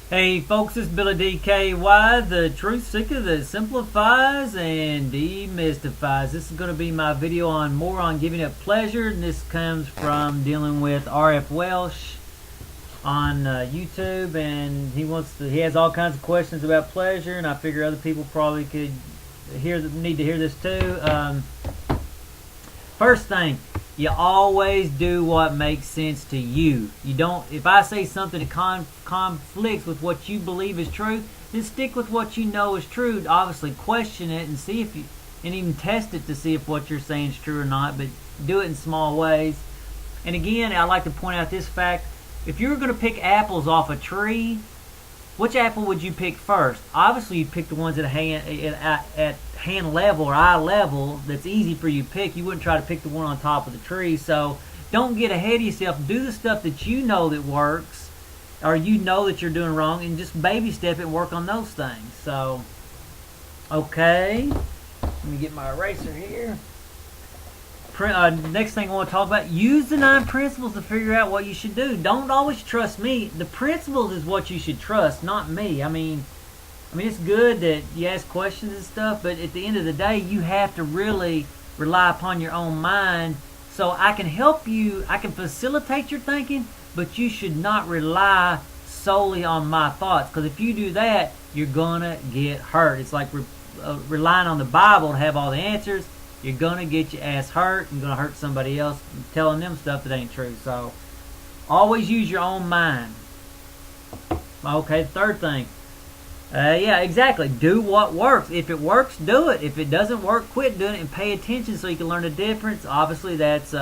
Hey folks, it's Billy DKY, the truth seeker that simplifies and demystifies. This is going to be my video on more on giving up pleasure, and this comes from dealing with R.F. Welsh on YouTube, and he has all kinds of questions about pleasure, and I figure other people probably could need to hear this too. First thing, you always do what makes sense to you. You don't. If I say something that conflicts with what you believe is true, then stick with what you know is true. Obviously, question it and see if you, and even test it to see if what you're saying is true or not. But do it in small ways. And again, I like to point out this fact: if you were going to pick apples off a tree, which apple would you pick first? Obviously, you'd pick the ones at hand level or eye level that's easy for you to pick. You wouldn't try to pick the one on top of the tree. So don't get ahead of yourself. Do the stuff that you know that works or you know that you're doing wrong, and just baby step it and work on those things. So, okay. Let me get my eraser here. Next thing I want to talk about, use the 9 principles to figure out what you should do. Don't always trust me. The principles is what you should trust, not me. I mean, it's good that you ask questions and stuff, but at the end of the day, you have to really rely upon your own mind. So I can help you, I can facilitate your thinking, but you should not rely solely on my thoughts, because if you do that, you're gonna get hurt. It's like relying on the Bible to have all the answers. You're gonna get your ass hurt and gonna hurt somebody else telling them stuff that ain't true. So always use your own mind. Okay, third thing. Yeah, exactly. Do what works. If it works, do it. If it doesn't work, quit doing it and pay attention so you can learn the difference. Obviously, that's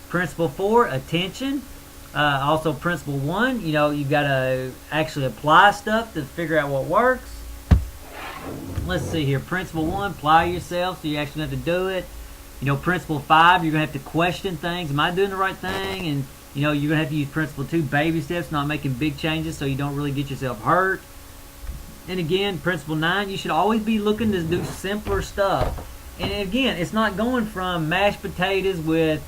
principle 4, attention. Also, principle 1, you've got to actually apply stuff to figure out what works. Let's see here. Principle 1, apply yourself so you actually have to do it. Principle 5, you're going to have to question things. Am I doing the right thing? And, you're going to have to use principle 2, baby steps, not making big changes so you don't really get yourself hurt. And again, principle 9, you should always be looking to do simpler stuff. And again, it's not going from mashed potatoes with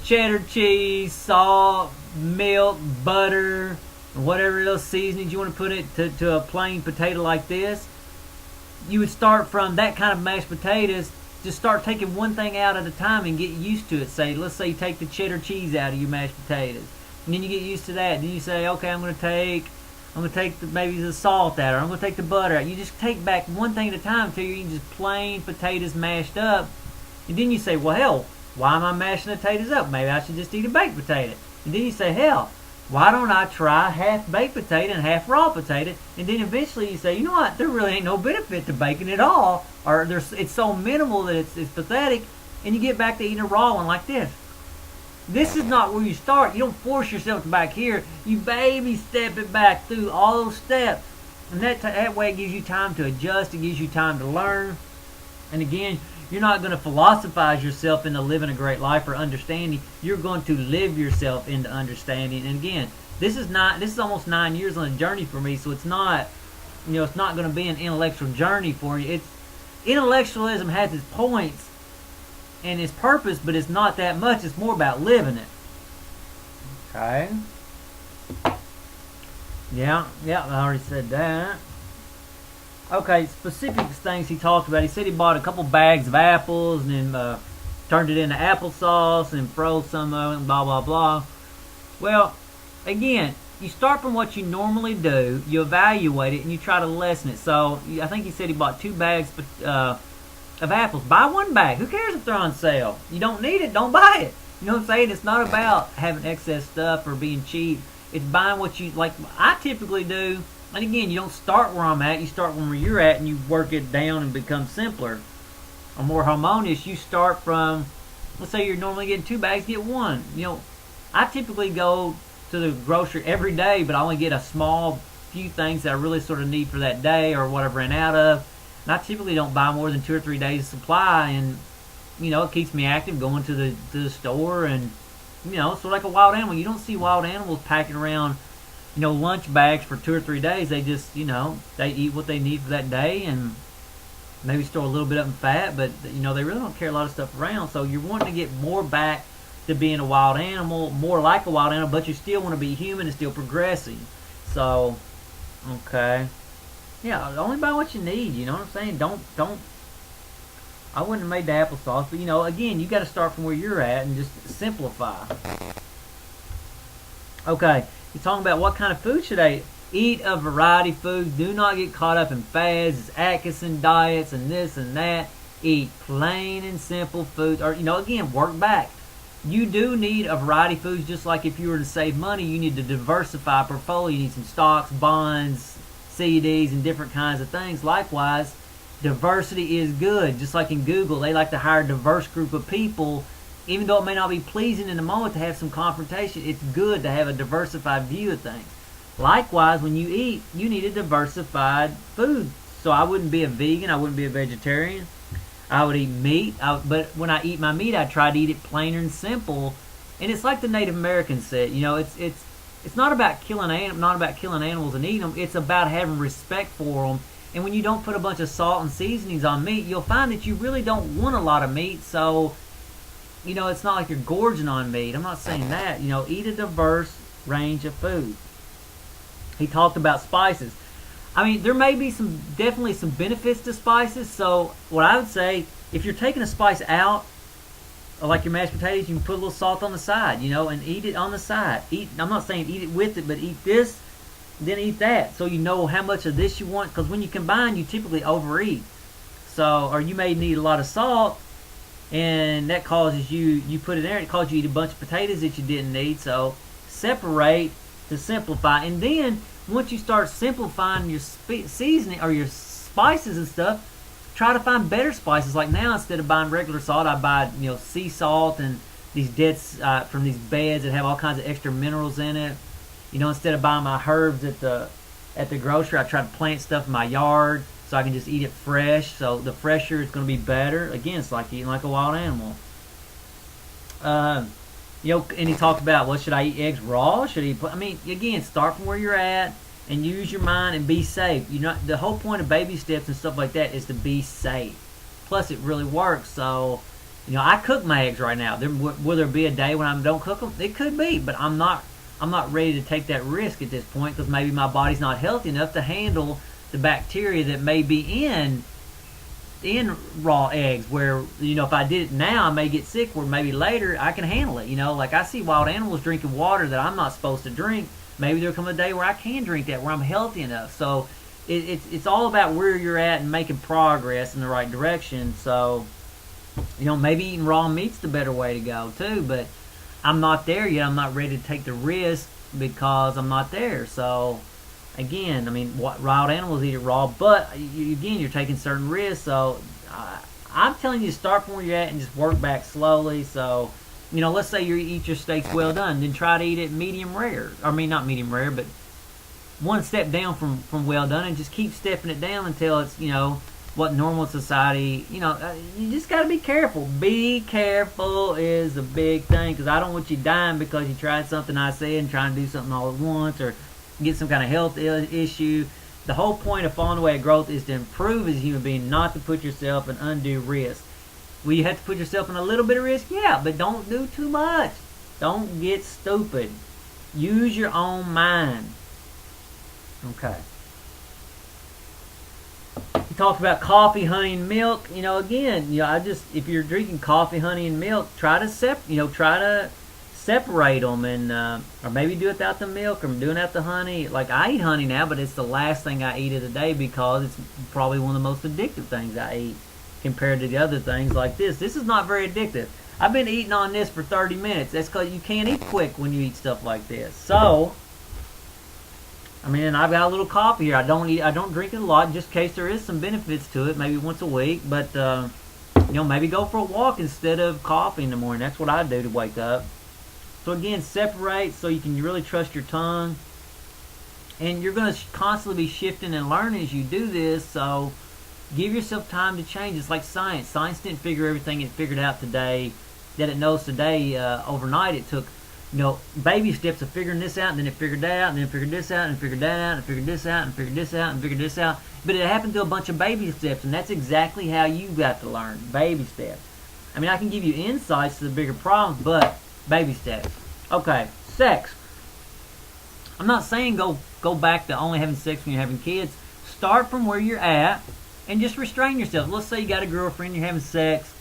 cheddar cheese, salt, milk, butter, and whatever else seasonings you want to put it to a plain potato like this. You would start from that kind of mashed potatoes. Just start taking one thing out at a time and get used to it. Let's say you take the cheddar cheese out of your mashed potatoes, and then you get used to that. Then you say, okay, I'm going to take maybe the salt out, or I'm going to take the butter out. You just take back one thing at a time until you're eating just plain potatoes mashed up. And then you say, well, hell, why am I mashing the potatoes up? Maybe I should just eat a baked potato. And then you say, hell, why don't I try half baked potato and half raw potato? And then eventually you say, you know what, there really ain't no benefit to baking at all, or it's so minimal that it's pathetic, and you get back to eating a raw one like this. This is not where you start. You don't force yourself back here. You baby step it back through all those steps. And that way it gives you time to adjust. It gives you time to learn. And again, you're not going to philosophize yourself into living a great life or understanding. You're going to live yourself into understanding. And again, this is almost 9 years on a journey for me, so it's not going to be an intellectual journey for you. Intellectualism has its points and its purpose, but it's not that much. It's more about living it. Okay. Yeah, I already said that. Okay, specific things he talked about. He said he bought a couple bags of apples and then turned it into applesauce and froze some of it and blah, blah, blah. Well, again, you start from what you normally do, you evaluate it, and you try to lessen it. So, I think he said he bought 2 bags of apples. Buy 1 bag. Who cares if they're on sale? You don't need it, don't buy it. You know what I'm saying? It's not about having excess stuff or being cheap. It's buying what you like. I typically do. And again, you don't start where I'm at. You start where you're at, and you work it down and become simpler or more harmonious. You start from, let's say you're normally getting 2 bags, get 1. I typically go to the grocery every day, but I only get a small few things that I really sort of need for that day or what I've ran out of. And I typically don't buy more than 2 or 3 days of supply, and it keeps me active going to the store, and so like a wild animal. You don't see wild animals packing around lunch bags for 2 or 3 days. They just they eat what they need for that day, and maybe store a little bit up in fat, but they really don't carry a lot of stuff around. So you're wanting to get more back to being a wild animal, more like a wild animal, but you still want to be human and still progressing. So Okay. Yeah, only buy what you need. You know what I'm saying? Don't. I wouldn't have made the applesauce, but again, you got to start from where you're at and just simplify. Okay, you're talking about what kind of food should I eat? Eat a variety of foods. Do not get caught up in fads, Atkinson diets, and this and that. Eat plain and simple foods. Or, again, work back. You do need a variety of foods, just like if you were to save money, you need to diversify a portfolio. You need some stocks, bonds, CDs, and different kinds of things. Likewise, diversity is good. Just like in Google, they like to hire a diverse group of people. Even though it may not be pleasing in the moment to have some confrontation, it's good to have a diversified view of things. Likewise, when you eat, you need a diversified food. So I wouldn't be a vegan. I wouldn't be a vegetarian. I would eat meat. But when I eat my meat, I try to eat it plain and simple. And it's like the Native Americans said. It's not about killing animals and eating them. It's about having respect for them. And when you don't put a bunch of salt and seasonings on meat, you'll find that you really don't want a lot of meat. So, it's not like you're gorging on meat. I'm not saying that. Eat a diverse range of food. He talked about spices. I mean, there may be definitely some benefits to spices. So what I would say, if you're taking a spice out, like your mashed potatoes, you can put a little salt on the side, and eat it on the side. I'm not saying eat it with it, but eat this, then eat that. So you know how much of this you want. Because when you combine, you typically overeat. So, or you may need a lot of salt, and that causes you put it there, it causes you to eat a bunch of potatoes that you didn't need. So separate to simplify. And then once you start simplifying your seasoning or your spices and stuff, try to find better spices. Like now, instead of buying regular salt, I buy sea salt and these from these beds that have all kinds of extra minerals in it. Instead of buying my herbs at the grocery, I try to plant stuff in my yard so I can just eat it fresh. So the fresher it's going to be better. Again, it's like eating like a wild animal. And he talked about, well, should I eat eggs raw? Again, start from where you're at and use your mind and be safe. The whole point of baby steps and stuff like that is to be safe. Plus, it really works. So, I cook my eggs right now. Will there be a day when I don't cook them? It could be, but I'm not ready to take that risk at this point because maybe my body's not healthy enough to handle the bacteria that may be in raw eggs, where if I did it now I may get sick, where maybe later I can handle it. Like I see wild animals drinking water that I'm not supposed to drink. Maybe there'll come a day where I can drink that, where I'm healthy enough. So it's all about where you're at and making progress in the right direction. So maybe eating raw meat's the better way to go too, but I'm not there yet. I'm not ready to take the risk because I'm not there. So again, wild animals eat it raw, but you're taking certain risks. So I'm telling you to start from where you're at and just work back slowly. So, let's say you eat your steaks well done, then try to eat it medium rare. Not medium rare, but one step down from well done, and just keep stepping it down until it's, what normal society, you just got to be careful. Be careful is a big thing, because I don't want you dying because you tried something I said and trying to do something all at once, or get some kind of health issue. The whole point of Falling Away at Growth is to improve as a human being, not to put yourself in undue risk. Will you have to put yourself in a little bit of risk? Yeah, but don't do too much. Don't get stupid. Use your own mind. Okay. He talked about coffee, honey, and milk. If you're drinking coffee, honey, and milk, try to separate them, and or maybe do it without the milk, or doing it without the honey. Like I eat honey now, but it's the last thing I eat of the day because it's probably one of the most addictive things I eat compared to the other things like this. This is not very addictive. I've been eating on this for 30 minutes. That's because you can't eat quick when you eat stuff like this. So, I've got a little coffee here. I don't drink it a lot, just in case there is some benefits to it, maybe once a week. But maybe go for a walk instead of coffee in the morning. That's what I do to wake up. So again, separate so you can really trust your tongue. And you're going to constantly be shifting and learning as you do this. So give yourself time to change. It's like science. Science didn't figure everything it figured out today that it knows today overnight. It took baby steps of figuring this out, and then it figured that out, and then it figured this out, and it figured that out, and it figured this out, and figured this out, and figured this out. But it happened to a bunch of baby steps, and that's exactly how you got to learn. Baby steps. I can give you insights to the bigger problems, but baby steps. Okay, sex. I'm not saying go back to only having sex when you're having kids. Start from where you're at and just restrain yourself. Let's say you got a girlfriend, you're having sex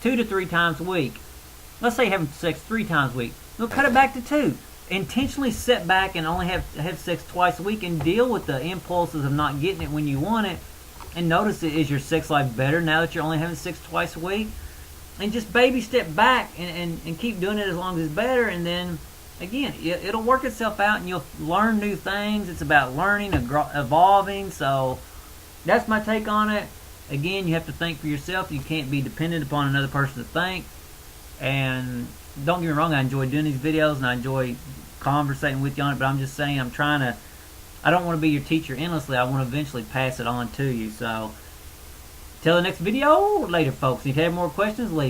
2 to 3 times a week. Let's say you're having sex 3 times a week. We'll cut it back to 2. Intentionally set back and only have sex twice a week and deal with the impulses of not getting it when you want it. And notice it, is your sex life better now that you're only having sex twice a week? And just baby step back and keep doing it as long as it's better, and then again it'll work itself out and you'll learn new things. It's about learning, evolving. So that's my take on it. Again, you have to think for yourself. You can't be dependent upon another person to think. And don't get me wrong, I enjoy doing these videos and I enjoy conversating with you on it, but I'm just saying I don't want to be your teacher endlessly. I want to eventually pass it on to you. So till the next video later, folks. If you have more questions, leave.